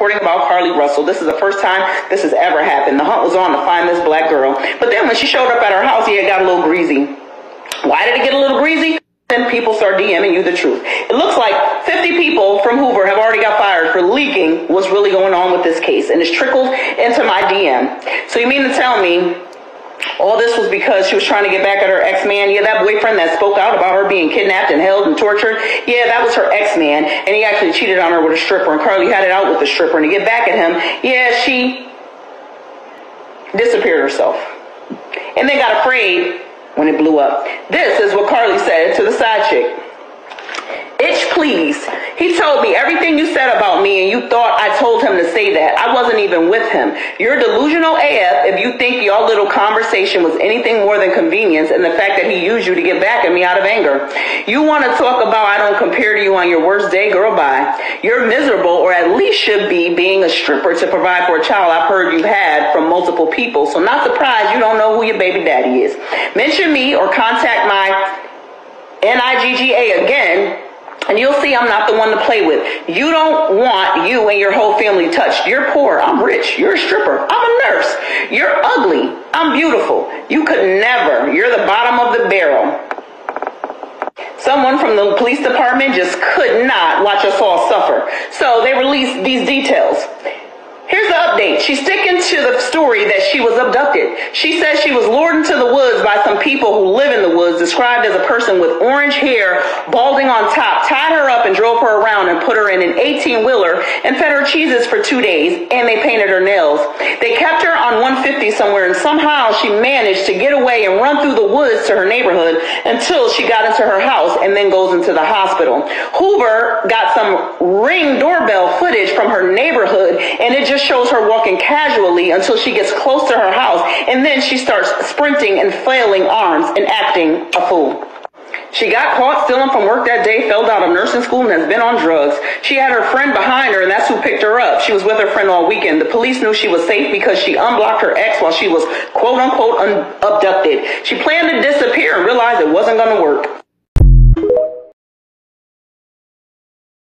reporting about Carlee Russell. This is the first time this has ever happened. The hunt was on to find this black girl. But then when she showed up at her house, it got a little greasy. Why did it get a little greasy? Then people start DMing you the truth. It looks like 50 people from Hoover have already got fired for leaking what's really going on with this case. And it's trickled into my DM. So you mean to tell me all this was because she was trying to get back at her ex-man? Yeah, that boyfriend that spoke out about her being kidnapped and held and tortured. Yeah, that was her ex-man. And he actually cheated on her with a stripper. And Carlee had it out with the stripper. And to get back at him, yeah, she disappeared herself. And then got afraid when it blew up. This is what Carlee said to the side chick. Itch, please. He told me everything you said about me and you thought I told him to say that. I wasn't even with him. You're delusional AF if you think your little conversation was anything more than convenience and the fact that he used you to get back at me out of anger. You want to talk about I don't compare to you on your worst day? Girl, bye. You're miserable, or at least should be, being a stripper to provide for a child I've heard you've had from multiple people. So not surprised you don't know who your baby daddy is. Mention me or contact my NIGGA again, and you'll see I'm not the one to play with. You don't want you and your whole family touched. You're poor. I'm rich. You're a stripper. I'm a nurse. You're ugly. I'm beautiful. You could never. You're the bottom of the barrel. Someone from the police department just could not watch us all suffer. So they released these details. Here's the update. She's sticking to the story that she was abducted. She says she was lured into the woods by some people who live in the woods, described as a person with orange hair, balding on top, tied her up and drove her around and put her in an 18-wheeler and fed her cheeses for 2 days, and they painted her nails. They kept her on 150 somewhere, and somehow she managed to get away and run through the woods to her neighborhood until she got into her house and then goes into the hospital. Hoover got some Ring doorbell footage from her neighborhood, and it just shows her walking casually until she gets close to her house, and then she starts sprinting and flailing arms and acting a fool. She got caught stealing from work that day, failed out of nursing school, and has been on drugs. She had her friend behind her, and that's who picked her up. She was with her friend all weekend. The police knew she was safe because she unblocked her ex while she was quote-unquote abducted. She planned to disappear and realized it wasn't going to work.